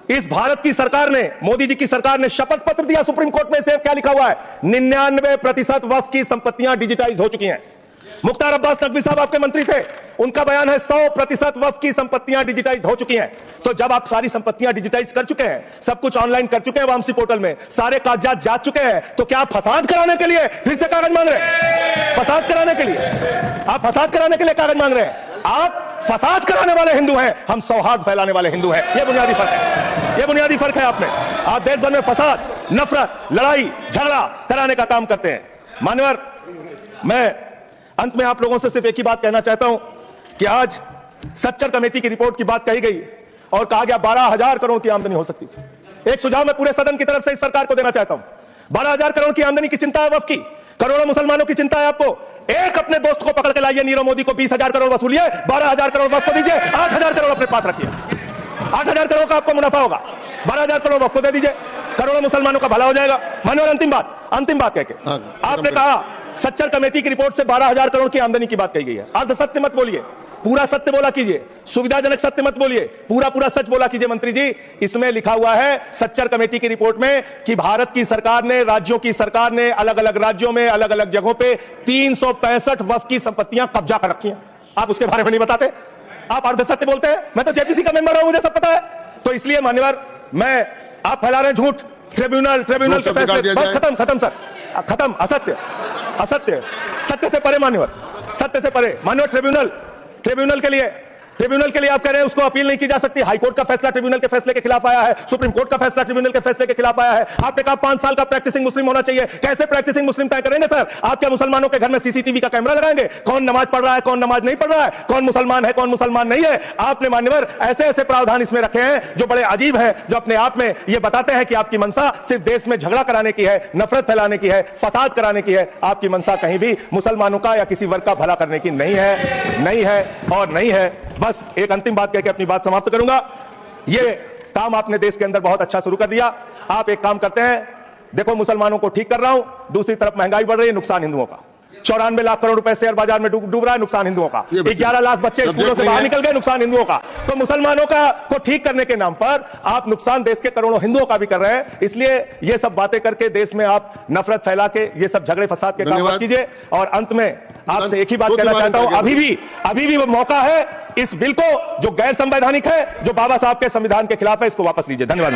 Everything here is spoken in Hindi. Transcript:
इस भारत की सरकार ने, मोदी जी की सरकार ने शपथ पत्र दिया सुप्रीम कोर्ट में, से क्या लिखा हुआ है? 99% वक्फ की संपत्तियां डिजिटाइज हो चुकी हैं। मुख्तार अब्बास नकवी साहब आपके मंत्री थे, उनका बयान है 100% वक्फ की संपत्तियां डिजिटाइज हो चुकी हैं। तो जब आप सारी संपत्तियां डिजिटाइज कर चुके हैं, सब कुछ ऑनलाइन कर चुके हैं वामसी पोर्टल में, सारे कागजात जा चुके हैं, तो क्या आप फसाद कराने के लिए फिर से कागज मांग रहे हैं? फसाद कराने के लिए आप फसाद कराने के लिए कागज मांग रहे हैं? आप फसाद कराने वाले हिंदू हैं, हम सौहार्द फैलाने वाले हिंदू हैं। यह बुनियादी फर्क है, यह बुनियादी फर्क है। आप में, आप देश भर में फसाद, नफरत, लड़ाई झगड़ा कराने का काम करते हैं। मान्यवर, मैं अंत में आप लोगों से सिर्फ एक ही बात कहना चाहता हूं कि आज सच्चर कमेटी की रिपोर्ट की बात कही गई और कहा गया 12,000 करोड़ की आमदनी हो सकती थी। एक सुझाव मैं पूरे सदन की तरफ से इस सरकार को देना चाहता हूं। 12,000 करोड़ की आमदनी की चिंता है वक्फ की, करोड़ों मुसलमानों की चिंता है आपको। एक अपने दोस्त को पकड़ के लाइए, नीरव मोदी को 20,000 करोड़ वसूलिए, 12,000 करोड़ वक्फ को दीजिए, 8,000 करोड़ अपने पास रखिए। 8,000 करोड़ का आपको मुनाफा होगा, 12,000 करोड़ वक्फ को दे दीजिए, करोड़ों मुसलमानों का भला हो जाएगा। माननीय अंतिम बात कहके आपने कहा सच्चर कमेटी की रिपोर्ट से 12,000 करोड़ की आमदनी की बात कही गई है। अर्ध सत्य मत बोलिए, पूरा सत्य बोला कीजिए, सुविधाजनक सत्य मत बोलिए, पूरा सच बोला कीजिए। मंत्री जी, इसमें लिखा हुआ है सच्चर कमेटी की रिपोर्ट में कि भारत की सरकार ने, राज्यों की सरकार ने अलग अलग राज्यों में अलग अलग जगहों पे 365 वक्फ की संपत्तियां कब्जा कर रखी हैं। आप उसके बारे में नहीं बताते, आप अर्ध सत्य बोलते हैं। मैं तो जेपीसी का मेंबर हूं, मुझे सब पता है। तो इसलिए मान्यवर, मैं आप फैला रहे हैं झूठ, ट्रिब्यूनल के फैसले, बस खत्म सर, खत्म। असत्य, सत्य से परे मान्यवर, सत्य से परे मान्यवर। ट्रिब्यूनल के लिए आप कह रहे हैं उसको अपील नहीं की जा सकती। हाईकोर्ट का फैसला ट्रिब्यूनल के फैसले के खिलाफ आया है, सुप्रीम कोर्ट का फैसला ट्रिब्यूनल के फैसले के खिलाफ आया है। आपने कहा 5 साल का प्रैक्टिसिंग मुस्लिम होना चाहिए। कैसे प्रैक्टिसिंग मुस्लिम तय करेंगे सर? आप क्या मुसलमानों के घर में सीसीटीवी का कैमरा लगाएंगे? कौन नमाज पढ़ रहा है, कौन नमाज नहीं पढ़ रहा है, कौन मुसलमान है, कौन मुसलमान नहीं है? आपने मान्यवर ऐसे प्रावधान इसमें रखे हैं जो बड़े अजीब है, जो अपने आप में ये बताते हैं कि आपकी मंशा सिर्फ देश में झगड़ा कराने की है, नफरत फैलाने की है, फसाद कराने की है। आपकी मंशा कहीं भी मुसलमानों का या किसी वर्ग का भला करने की नहीं है। बस एक अंतिम बात कहकर अपनी बात समाप्त करूंगा। ये काम आपने देश के अंदर बहुत अच्छा शुरू कर दिया। आप एक काम करते हैं, देखो मुसलमानों को ठीक कर रहा हूं, दूसरी तरफ महंगाई बढ़ रही है, नुकसान हिंदुओं का। 94 लाख करोड़ रुपए शेयर बाजार में डूब रहा है, नुकसान हिंदुओं का। 11 लाख बच्चे स्कूलों से बाहर निकल गए, नुकसान हिंदुओं का। तो मुसलमानों को ठीक करने के नाम पर आप नुकसान देश के करोड़ों हिंदुओं का भी कर रहे हैं। इसलिए ये सब बातें करके देश में आप नफरत फैला के ये सब झगड़े फसाद के काम मत कीजिए। और अंत में आपसे एक ही बात कहना चाहता हूं, अभी भी वो मौका है, इस बिल को जो गैर संवैधानिक है, जो बाबा साहब के संविधान के खिलाफ है, इसको वापस लीजिए। धन्यवाद।